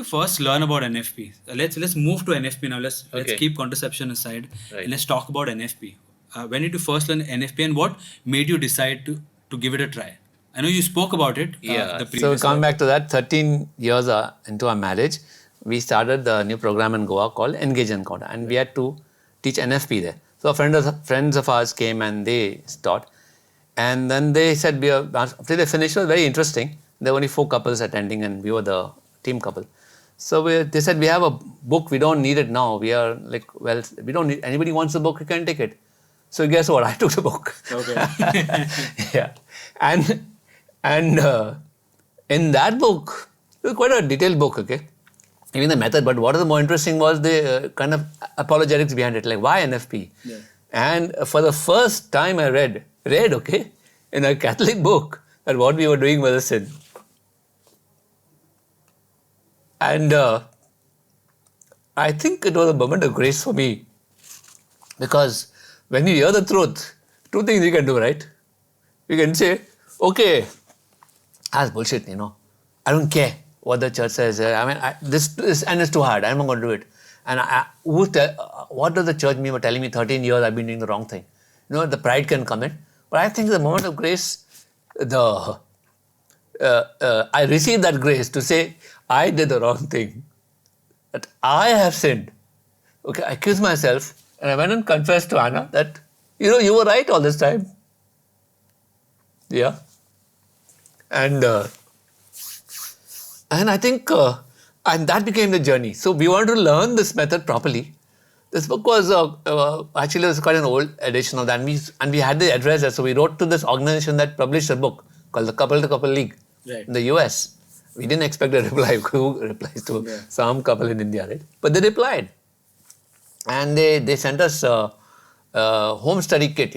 first learn about NFP? Let's move to NFP now. Let's keep contraception aside and let's talk about NFP. When did you first learn NFP and what made you decide to give it a try? I know you spoke about it. So coming back to that, 13 years into our marriage, we started the new program in Goa called Engage Encounter, and we had to teach NFP there. So friends of ours came and they taught, and then they said after they finished, it was very interesting. There were only 4 couples attending, and we were the team couple. So they said, we have a book, we don't need it now. We are like, well, we don't need, anybody wants the book, you can take it. So guess what? I took the book. Okay. Yeah, and in that book, it was quite a detailed book. Okay, even the method. But what is the more interesting was the kind of apologetics behind it. Like, why NFP? Yeah. And for the first time, I read okay, in a Catholic book that what we were doing was a sin. And I think it was a moment of grace for me, because when you hear the truth, 2 things you can do, right? You can say, okay, that's bullshit, I don't care what the church says. I mean, this and it's too hard. I'm not going to do it. And what does the church mean by telling me 13 years I've been doing the wrong thing? The pride can come in. But I think the moment of grace, I received that grace to say, I did the wrong thing. That I have sinned. Okay, I accused myself. And I went and confessed to Anna that, you were right all this time. Yeah. And I think, and that became the journey. So we wanted to learn this method properly. This book was, actually, it was quite an old edition of that. And we had the address there. So we wrote to this organization that published a book called the Couple to Couple League in the US. We didn't expect a reply. Who replies to some couple in India, right? But they replied. And they sent us a home study kit,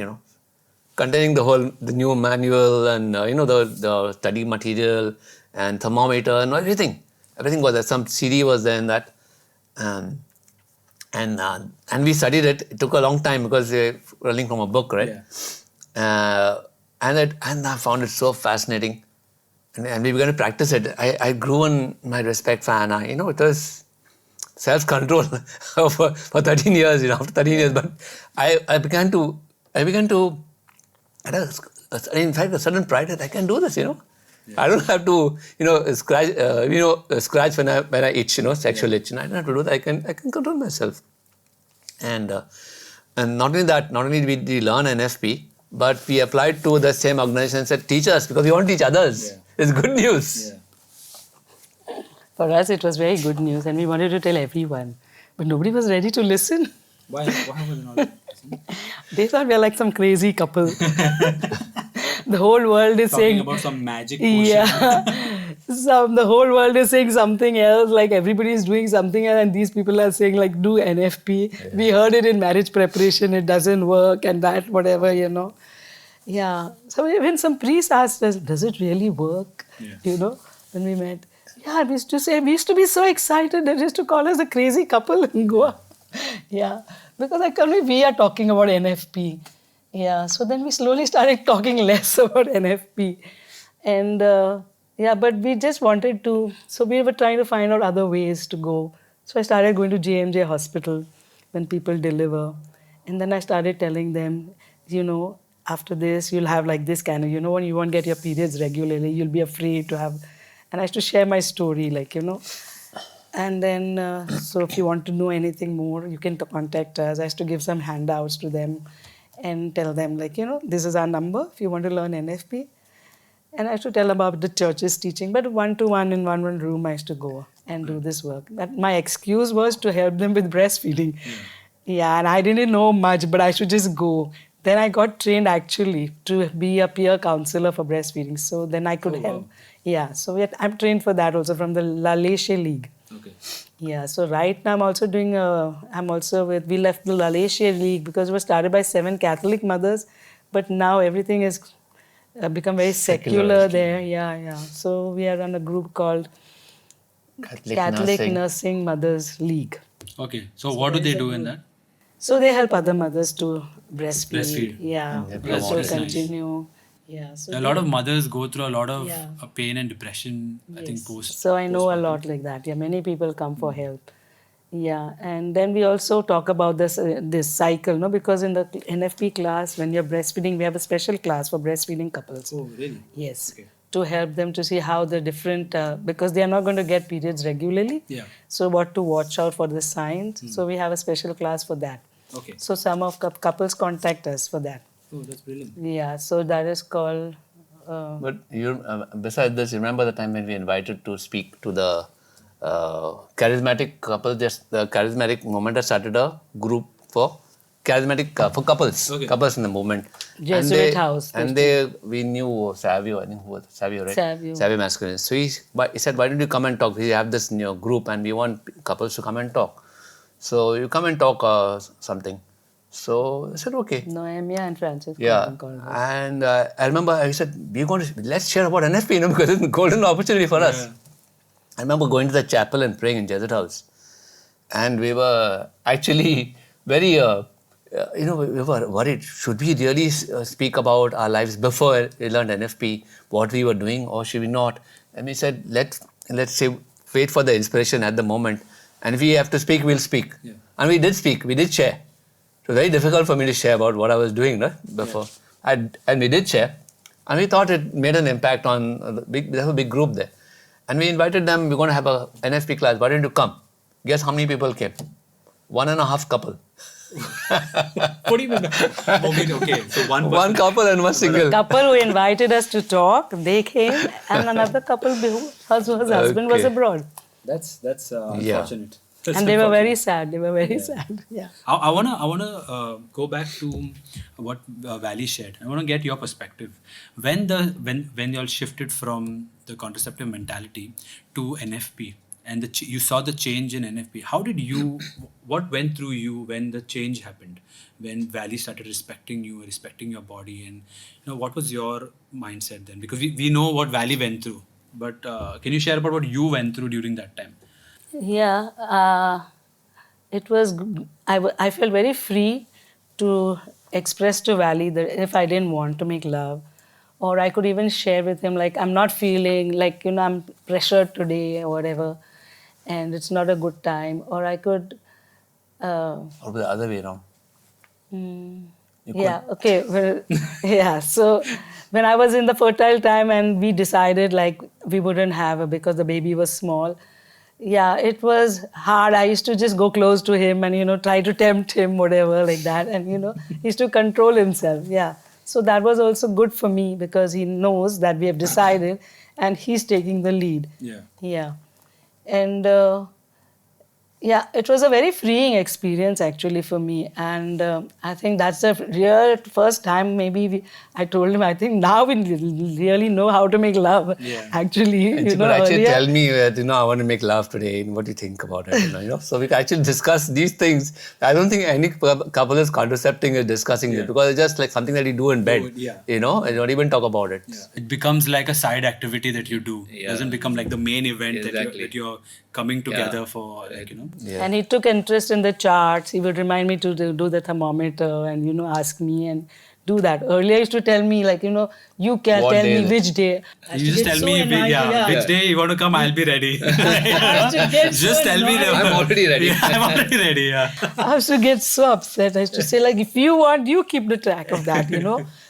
containing the new manual and, the study material and thermometer and everything. Everything was there. Some CD was there in that. And we studied it. It took a long time because we're running from a book, right? Yeah. And I found it so fascinating. And we began to practice it. I grew in my respect for Anna. It was self-control for 13 years, after 13 years. But I began to, in fact, a sudden pride that I can do this, Yeah. I don't have to, scratch when I itch, sexual itch. I don't have to do that. I can control myself. And not only that, not only did we learn NFP, but we applied to the same organization and said, teach us, because we want to teach others. Yeah. It's good news. Yeah. For us, it was very good news, and we wanted to tell everyone. But nobody was ready to listen. Why was it not listening? They thought we were like some crazy couple. The whole world is talking saying... about some magic potion. Yeah. The whole world is saying something else, like everybody is doing something else, and these people are saying, like, do NFP. Yeah. We heard it in marriage preparation, it doesn't work, and that, whatever, Yeah. So even some priest asked us, does it really work? Yeah. When we met. Yeah, we used to be so excited. They used to call us a crazy couple in Goa. Yeah. Because we are talking about NFP. Yeah. So then we slowly started talking less about NFP. And but we just wanted to, so we were trying to find out other ways to go. So I started going to JMJ hospital when people deliver. And then I started telling them, after this, you'll have like this kind of, when you won't get your periods regularly, you'll be afraid to have. And I used to share my story, And then, so if you want to know anything more, you can contact us. I used to give some handouts to them and tell them, this is our number if you want to learn NFP. And I used to tell about the church's teaching. But one-to-one in one room, I used to go and do this work. But my excuse was to help them with breastfeeding. Yeah, and I didn't know much, but I should just go. Then I got trained actually to be a peer counselor for breastfeeding. So then I could help. Wow. Yeah, so I'm trained for that also from the La Leche League. Okay. Yeah, so right now I'm also doing, we left the La Leche League because it was started by 7 Catholic mothers, but now everything has become very secular there. Yeah. So we are on a group called Catholic Nursing Mothers League. Okay, so what do they do in that? So they help other mothers to breastfeed. Yeah, That's so nice. continue. Yeah. So A lot of mothers go through a lot of Yeah. pain and depression, I think, Yes. post. So I know a postpartum. lot like that. Yeah, many people come for help. Yeah, and then we also talk about this cycle, no? Because in the NFP class, when you're breastfeeding, we have a special class for breastfeeding couples. Oh, really? Yes, Okay. to help them to see how the different because they are not going to get periods regularly. Yeah. So what to watch out for the signs. So we have a special class for that. Okay. So some of couples contact us for that. Oh, that's brilliant. Yeah, so that is called. But you, besides this, you remember the time when we invited to speak to the charismatic couple? Just the charismatic movement has started a group for charismatic for couples, Okay. couples in the movement. Jesuit house, And we knew Savio, I think who was Savio, right? Savio. Savio Masculine. So he said, why don't you come and talk? We have this new group and we want couples to come and talk. So you come and talk something. So I said, okay. Noemia and Francis. Yeah, and I remember I said, let's share about NFP, because it's a golden opportunity for us. I remember going to the chapel and praying in Jesuit house, and we were actually very, we were worried. Should we really speak about our lives before we learned NFP, what we were doing, or should we not? And we said, let's say wait for the inspiration at the moment, and if we have to speak, we'll speak. Yeah. And we did speak. We did share. It was very difficult for me to share about what I was doing before. Yeah. And we did share. And we thought it made an impact on there's a big group there. And we invited them, we're going to have a NFP class. Why don't you come? Guess how many people came? 1.5 couple. What do you mean? Okay, so one couple and one single. Couple who invited us to talk, they came, and another couple whose husband was abroad. That's unfortunate. And they were very sad. They were very sad. Yeah. I wanna go back to what Valley shared. I wanna get your perspective. When you all shifted from the contraceptive mentality to NFP, and you saw the change in NFP, what went through you when the change happened? When Valley started respecting you, respecting your body, and what was your mindset then? Because we know what Valley went through, but can you share about what you went through during that time? Yeah, it was. I felt very free to express to Valley that if I didn't want to make love, or I could even share with him like I'm not feeling like I'm pressured today or whatever, and it's not a good time, or I could. Or the other way around. Yeah. Okay. Well, yeah. So when I was in the fertile time and we decided like we wouldn't have because the baby was small. Yeah, it was hard. I used to just go close to him and, try to tempt him, whatever, like that. And, he used to control himself. Yeah. So that was also good for me because he knows that we have decided and he's taking the lead. Yeah. Yeah. And, it was a very freeing experience actually for me. And I think that's the real first time maybe I told him, I think now we really know how to make love. Yeah. Actually, and you could actually tell me that, I want to make love today and what do you think about it? So we can actually discuss these things. I don't think any couple is contracepting or discussing it because it's just like something that you do in bed. And don't even talk about it. Yeah. It becomes like a side activity that you do. It doesn't become like the main event that you're coming together for, Yeah. And he took interest in the charts. He would remind me to do the thermometer and, ask me and do that. Earlier, he used to tell me, like, you can tell me which day. You just tell me which day you want to come, I'll be ready. Just tell me. I'm already ready. I'm already ready, I used to get so upset. I used to say, like, if you want, you keep the track of that,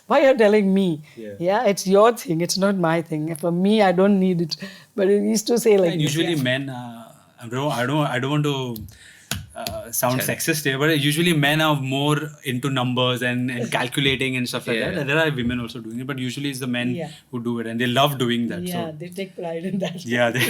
Why are you telling me? Yeah, it's your thing. It's not my thing. For me, I don't need it. But he used to say like. And usually men, I don't want to sound sexist here, but usually men are more into numbers and calculating and stuff like that. There are women also doing it, but usually it's the men who do it and they love doing that. Yeah, they take pride in that. Yeah, they